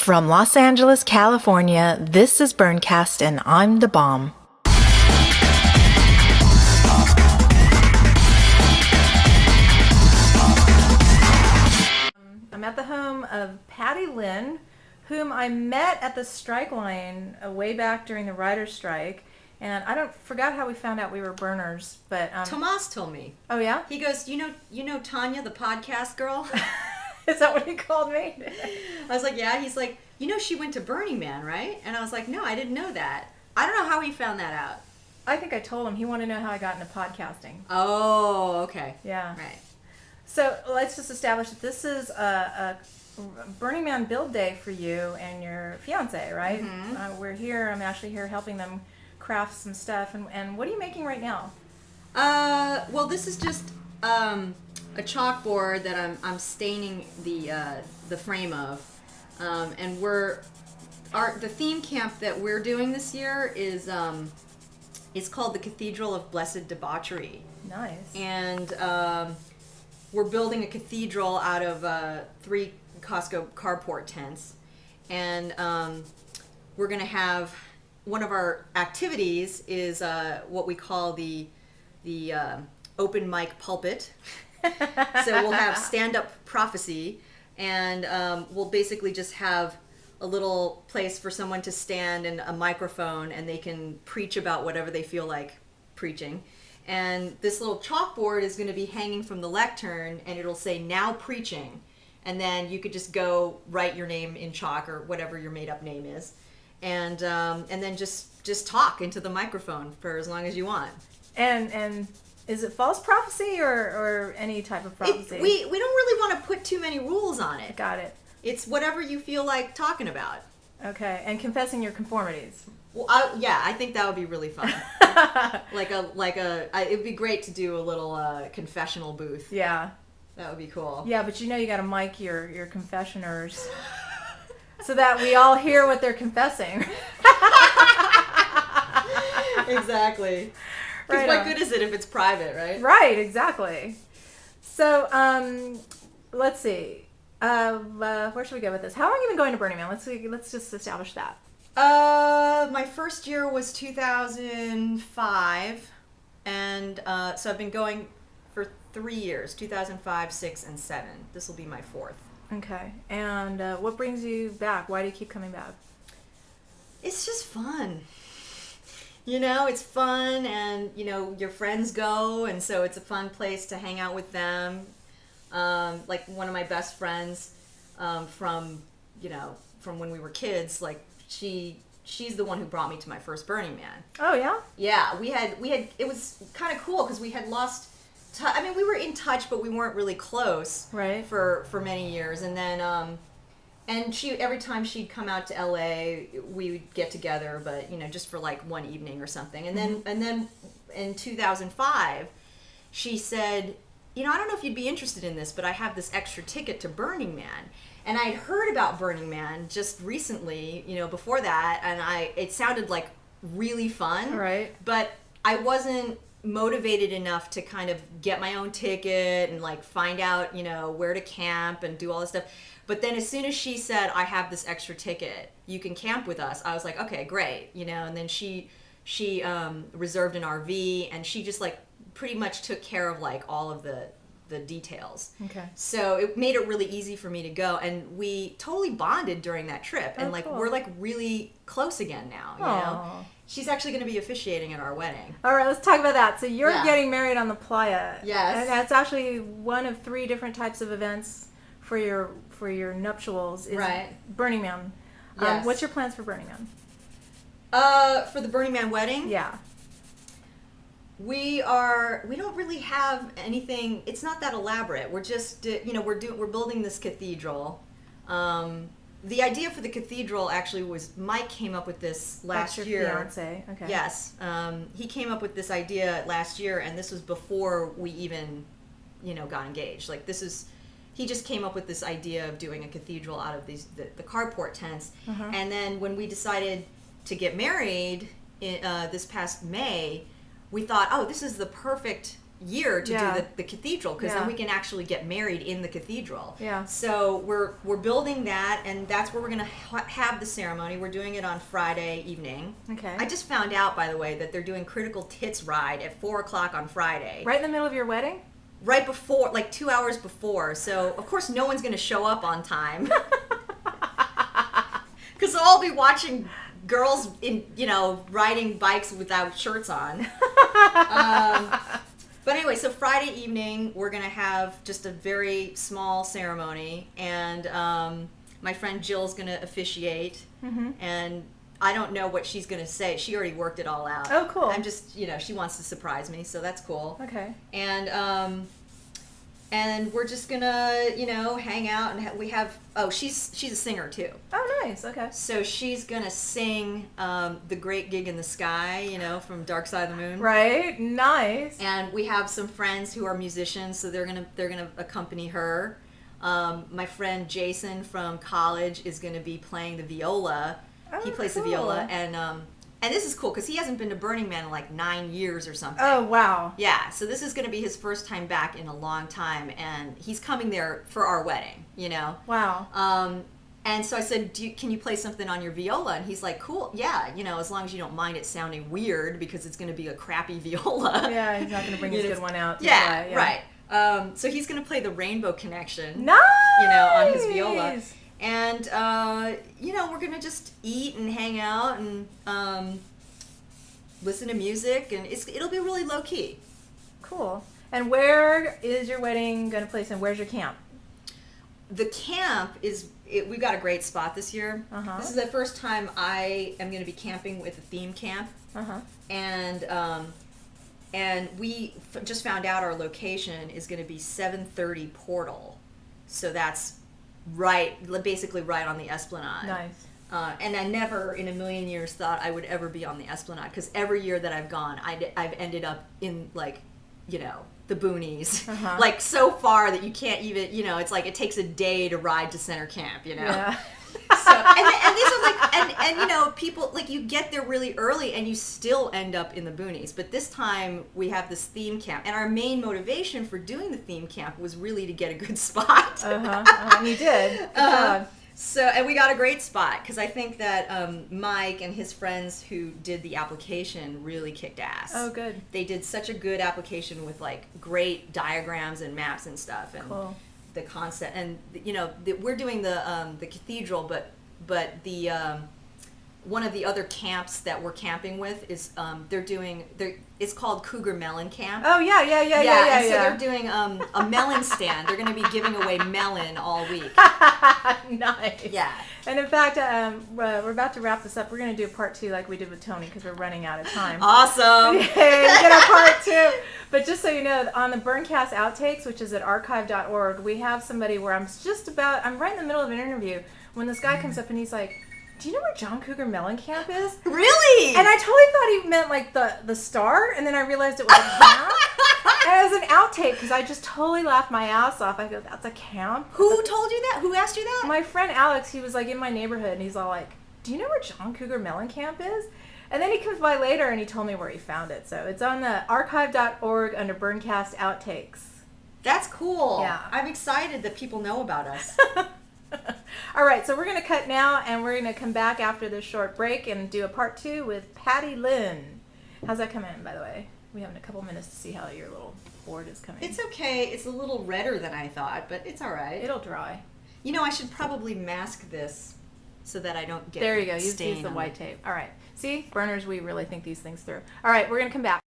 From Los Angeles, California, this is Burncast and I'm the bomb. I'm at the home of Patty Lynn, whom I met at the strike line way back during the writer's strike. And I forgot how we found out we were burners, but Tomas told me. Oh yeah? He goes, you know Tanya, the podcast girl? Is that what he called me? I was like, yeah. He's like, she went to Burning Man, right? And I was like, no, I didn't know that. I don't know how he found that out. I think I told him. He wanted to know how I got into podcasting. Oh, okay. Yeah. Right. So let's just establish that this is a Burning Man build day for you and your fiance, right? Mm-hmm. We're here. I'm actually here helping them craft some stuff. And what are you making right now? Well, this is just a chalkboard that I'm staining the frame of, and the theme camp that we're doing this year is called the Cathedral of Blessed Debauchery. Nice. And we're building a cathedral out of 3 Costco carport tents, and we're going to have one of our activities is what we call the open mic pulpit. So we'll have stand-up prophecy, and we'll basically just have a little place for someone to stand and a microphone, and they can preach about whatever they feel like preaching. And this little chalkboard is going to be hanging from the lectern, and it'll say "Now Preaching," and then you could just go write your name in chalk or whatever your made-up name is, and then just talk into the microphone for as long as you want. And is it false prophecy or any type of prophecy? We don't really want to put too many rules on it. Got it. It's whatever you feel like talking about. Okay, and confessing your conformities. Well, I think that would be really fun. It would be great to do a little confessional booth. Yeah. That would be cool. Yeah, but you got to mic your confessioners so that we all hear what they're confessing. Exactly. Because what good is it if it's private, right? Right, exactly. So, let's see. Where should we go with this? How long have you been going to Burning Man? Let's just establish that. My first year was 2005, and so I've been going for 3 years, 2005, 6, and 7. This will be my 4th. Okay. And what brings you back? Why do you keep coming back? It's just fun. It's fun, and, your friends go, and so it's a fun place to hang out with them. Like one of my best friends from when we were kids, like she's the one who brought me to my first Burning Man. Oh, yeah? Yeah, we had it was kind of cool because we had lost we were in touch, but we weren't really close. Right. For many years, and then and every time she'd come out to LA, we would get together, but just for like one evening or something. And then in 2005, she said, I don't know if you'd be interested in this, but I have this extra ticket to Burning Man. And I'd heard about Burning Man just recently, before that, and it sounded like really fun. Right. But I wasn't motivated enough to kind of get my own ticket and like find out, where to camp and do all this stuff. But then as soon as she said, I have this extra ticket, you can camp with us, I was like, okay, great, and then she reserved an RV, and she just like pretty much took care of like all of the details. Okay. So it made it really easy for me to go, and we totally bonded during that trip, and cool. we're like really close again now, Aww. She's actually going to be official at our wedding. All right, let's talk about that. So you're getting married on the playa. Yes. And that's actually one of 3 different types of events for your nuptials is right. Burning Man. Yes. What's your plans for Burning Man? For the Burning Man wedding? Yeah. We don't really have anything. It's not that elaborate. We're just we're building this cathedral. The idea for the cathedral actually was Mike came up with this last That's year. Your fiance. Okay. Yes. He came up with this idea last year, and this was before we even got engaged. Like he just came up with this idea of doing a cathedral out of the carport tents. Uh-huh. And then when we decided to get married this past May, we thought, oh, this is the perfect year to Yeah. do the cathedral, because Yeah. then we can actually get married in the cathedral. Yeah. So we're building that, and that's where we're going to have the ceremony. We're doing it on Friday evening. Okay. I just found out, by the way, that they're doing Critical Tits Ride at 4 o'clock on Friday. Right in the middle of your wedding? Right before, like 2 hours before. So, of course, no one's going to show up on time. Because they'll all be watching girls riding bikes without shirts on. But anyway, so Friday evening, we're going to have just a very small ceremony. And my friend Jill's going to officiate. Mm-hmm. And I don't know what she's going to say. She already worked it all out. Oh, cool. I'm just, she wants to surprise me, so that's cool. Okay. And we're just gonna, hang out, and we have. Oh, she's a singer too. Oh, nice. Okay. So she's gonna sing "The Great Gig in the Sky," from Dark Side of the Moon. Right. Nice. And we have some friends who are musicians, so they're gonna accompany her. My friend Jason from college is gonna be playing the viola. Oh, He plays the cool. viola, and this is cool because he hasn't been to Burning Man in like 9 years or something. Oh, wow. Yeah, so this is going to be his first time back in a long time, and he's coming there for our wedding, Wow. And so I said, can you play something on your viola? And he's like, cool, yeah, as long as you don't mind it sounding weird, because it's going to be a crappy viola. Yeah, he's not going to bring his good one out. to Yeah, play, right. So he's going to play the Rainbow Connection. Nice. On his viola. And, we're going to just eat and hang out and listen to music, and it'll be really low-key. Cool. And where is your wedding going to place, and where's your camp? The camp we've got a great spot this year. Uh-huh. This is the first time I am going to be camping with a theme camp. Uh-huh. And we just found out our location is going to be 730 Portal. So that's basically right on the Esplanade. Nice. And I never in a million years thought I would ever be on the Esplanade, because every year that I've gone, I've ended up in the boonies, Uh-huh. So far that you can't even, it's like it takes a day to ride to center camp, Yeah. So and these are and people you get there really early and you still end up in the boonies. But this time we have this theme camp, and our main motivation for doing the theme camp was really to get a good spot. Uh-huh. And you did. Good job. And we got a great spot, because I think that Mike and his friends who did the application really kicked ass. Oh, good. They did such a good application with great diagrams and maps and stuff, and Cool. the concept. And we're doing the cathedral, but the one of the other camps that we're camping with is it's called Cougar Melon Camp. Oh, yeah. And so they're doing a melon stand. They're going to be giving away melon all week. Nice. Yeah. And in fact, we're about to wrap this up. We're going to do a part 2 like we did with Tony, because we're running out of time. Awesome. Yay, get a part 2. But just so you know, on the Burncast Outtakes, which is at archive.org, we have somebody where I'm right in the middle of an interview when this guy comes up and he's like, do you know where John Cougar Mellencamp is? Really? And I totally thought he meant the star, and then I realized it was a camp. And it was an outtake, because I just totally laughed my ass off. I go, that's a camp? Who told you that? Who asked you that? My friend Alex, he was in my neighborhood, and he's all like, do you know where John Cougar Mellencamp is? And then he comes by later and he told me where he found it. So it's on the archive.org under Burncast Outtakes. That's cool. Yeah. I'm excited that people know about us. All right, so we're going to cut now, and we're going to come back after this short break and do a part 2 with Patty Lynn. How's that coming in, by the way? We have a couple minutes to see how your little board is coming. It's okay. It's a little redder than I thought, but it's all right. It'll dry. I should probably mask this so that I don't get There you go. Use stain the on white it. tape. All right. See, burners, we really think these things through. All right, we're going to come back.